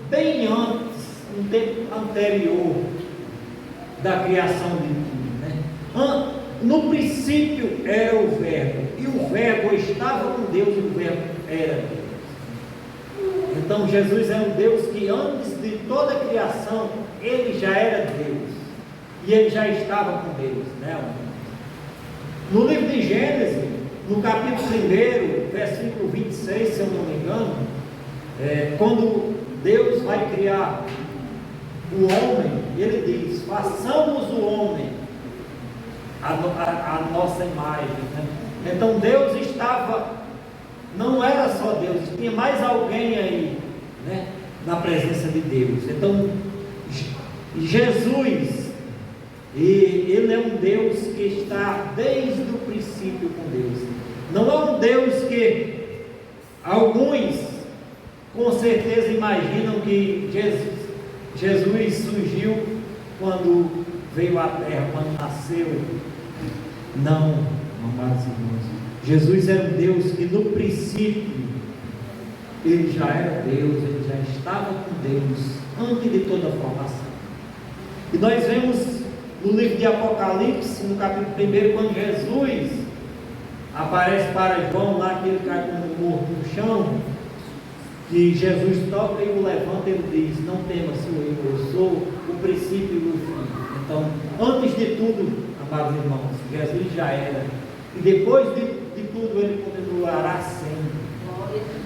bem antes, um tempo anterior da criação de tudo, né? No princípio era o Verbo, e o Verbo estava com Deus, e o Verbo era Deus. Então Jesus é um Deus que antes de toda a criação, ele já era Deus, e ele já estava com Deus, né? No livro de Gênesis, no capítulo 1, versículo 26, se eu não me engano, quando Deus vai criar o homem, ele diz: façamos o homem a nossa imagem, né? Então Deus estava, não era só Deus, tinha mais alguém aí, né, na presença de Deus. Então Jesus, ele é um Deus que está desde o princípio com Deus. Não é um Deus que alguns com certeza imaginam que Jesus surgiu quando veio à terra, quando nasceu. Não, amados irmãos, Jesus era um Deus que no princípio ele já era Deus, ele já estava com Deus antes de toda a formação. E nós vemos no livro de Apocalipse, no capítulo 1, quando Jesus aparece para João lá, que ele cai como morto no chão, que Jesus toca e o levanta, ele diz: não temas, eu sou o princípio e o fim. Então, antes de tudo, amados irmãos, Jesus já era, e depois de tudo ele continuará sendo.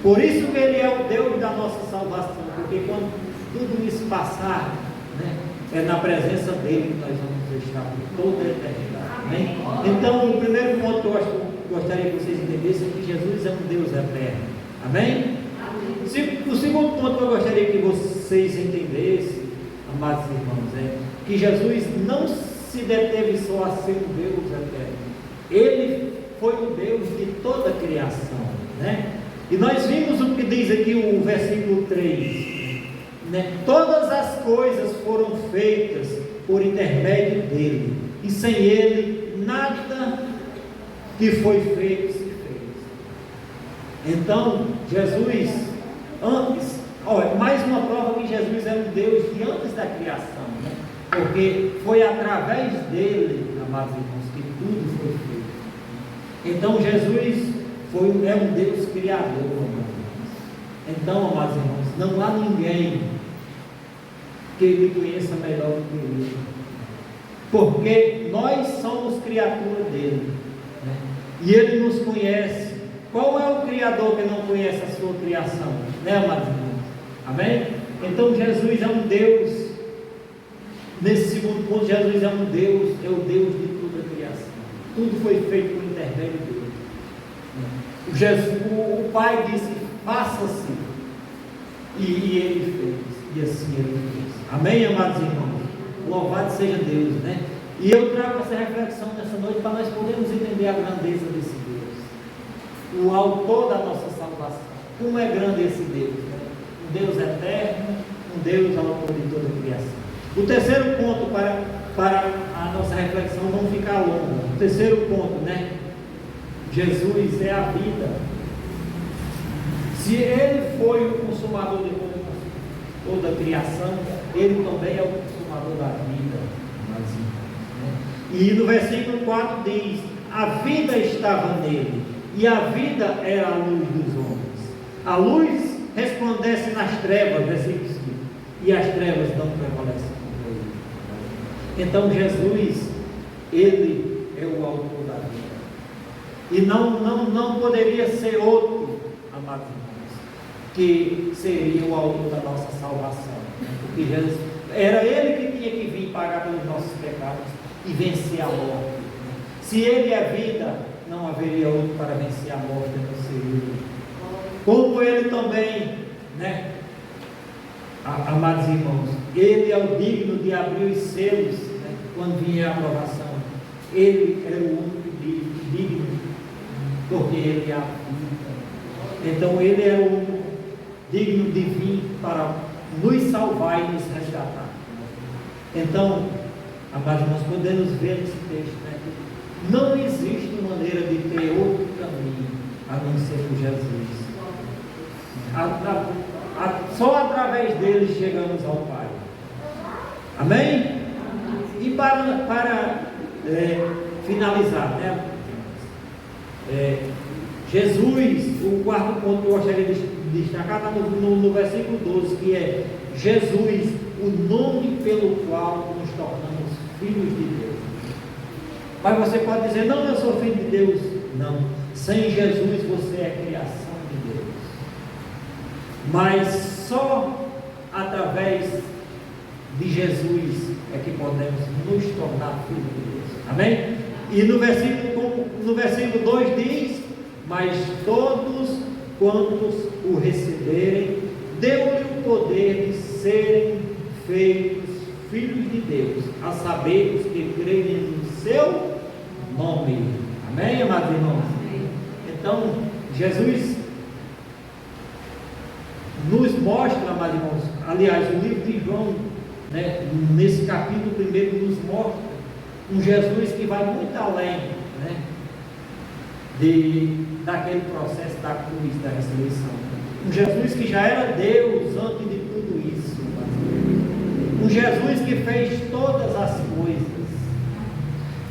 Por isso que ele é o Deus da nossa salvação, porque quando tudo isso passar, né, é na presença dele que nós vamos estar por toda a eternidade. Amém? Então, o primeiro ponto que eu gostaria que vocês entendessem é que Jesus é um Deus eterno. Amém? O segundo ponto que eu gostaria que vocês entendessem, amados irmãos, é que Jesus não se deteve só a ser um Deus eterno. Ele foi o Deus de toda a criação, né? E nós vimos o que diz aqui o versículo 3, né? Todas as coisas foram feitas por intermédio dele, e sem ele nada que foi feito se fez. Então Jesus, antes, mais uma prova que Jesus é um Deus de antes da criação, né? Porque foi através dele, amados irmãos, que tudo foi feito. Então Jesus é um Deus criador, amados irmãos. Então, amados irmãos, não há ninguém que ele conheça melhor do que ele, porque nós somos criatura dele, né? E ele nos conhece. Qual é o Criador que não conhece a sua criação? Né, amados irmãos? Amém? Então Jesus é um Deus. Nesse segundo ponto, Jesus é um Deus, é o Deus de toda a criação. Tudo foi feito por intermédio dele. O Pai disse: faça-se, e ele fez, e assim ele fez. Amém, amados irmãos? Louvado seja Deus, né? E eu trago essa reflexão nessa noite para nós podermos entender a grandeza desse Deus, o autor da nossa salvação. Como é grande esse Deus, né? Um Deus eterno, um Deus autor de toda a criação. O terceiro ponto, para a nossa reflexão não ficar longa, o terceiro ponto, né? Jesus é a vida. Se ele foi o consumador de toda a criação, ele também é o consumador da vida. E no versículo 4 diz: a vida estava nele, e a vida era a luz dos homens. A luz resplandece nas trevas, versículo 5, e as trevas não prevalecem contra ele. Então Jesus, ele é o autor da vida, e não poderia ser outro, amados irmãos, que seria o autor da nossa salvação, porque Jesus, era ele que tinha que vir pagar pelos nossos pecados e vencer a morte. Se ele é vida, não haveria outro para vencer a morte, não seria ele. Como ele também, né, amados irmãos, ele é o digno de abrir os selos, né, quando vier a aprovação. Ele é o único digno, porque ele é a vida. Então ele é o único digno de vir para nos salvar e nos resgatar. Então, amados irmãos, podemos ver nesse texto, né, que não existe maneira de ter outro caminho a não ser por Jesus. Só através dele chegamos ao Pai. Amém? E para finalizar, né? Jesus, o quarto ponto que eu gostaria de destacar está no versículo 12, que é Jesus, o nome pelo qual nos tornamos filhos de Deus. Mas você pode dizer, não, eu sou filho de Deus. Não, sem Jesus você é criação de Deus. Mas só através de Jesus é que podemos nos tornar filhos de Deus. Amém? E no versículo 2 diz: mas todos quantos o receberem, deu-lhe o poder de serem feitos filhos de Deus, a saber, os que creem no seu nome. Amém, amados irmãos? Então, Jesus nos mostra, amados irmãos, aliás, o livro de João, né, nesse capítulo primeiro, nos mostra um Jesus que vai muito além, né, daquele processo da cruz, da ressurreição. Um Jesus que já era Deus antes de tudo isso. Um Jesus que fez todas as coisas.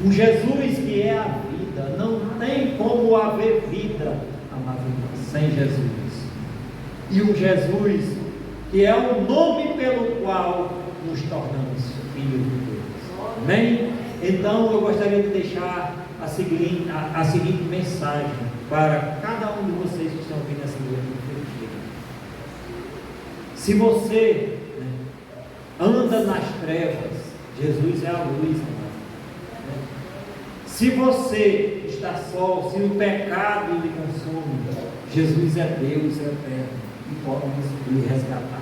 Um Jesus que é a vida. Não tem como haver vida, amados irmãos, sem Jesus. E um Jesus que é o nome pelo qual nos tornamos filhos de Deus. Amém? Então eu gostaria de deixar a seguinte mensagem para cada um de vocês que estão ouvindo essa noite. Se você, né, anda nas trevas, Jesus é a luz, né? Se você está só, se o pecado lhe consome, Jesus é Deus eterno e pode lhe resgatar.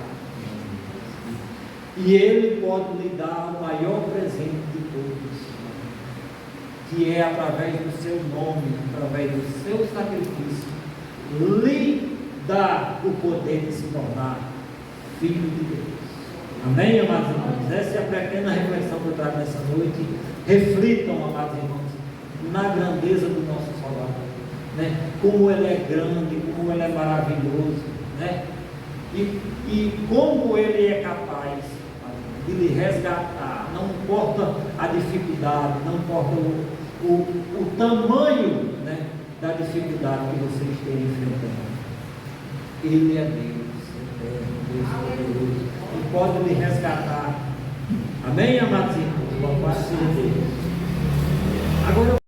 E Ele pode lhe dar o maior presente de todos, que é através do seu nome, através do seu sacrifício, lhe dá o poder de se tornar filho de Deus. Amém, amados irmãos? Essa é a pequena reflexão que eu trago nessa noite. Reflitam, amados irmãos, na grandeza do nosso Salvador, né? Como Ele é grande, como Ele é maravilhoso, né? E como Ele é capaz de lhe resgatar. Não importa a dificuldade, não importa o tamanho, né, da dificuldade que você esteja enfrentando. Ele é Deus eterno, Deus poderoso, e pode lhe resgatar. Amém, amados irmãos? Louvado seja Deus. Agora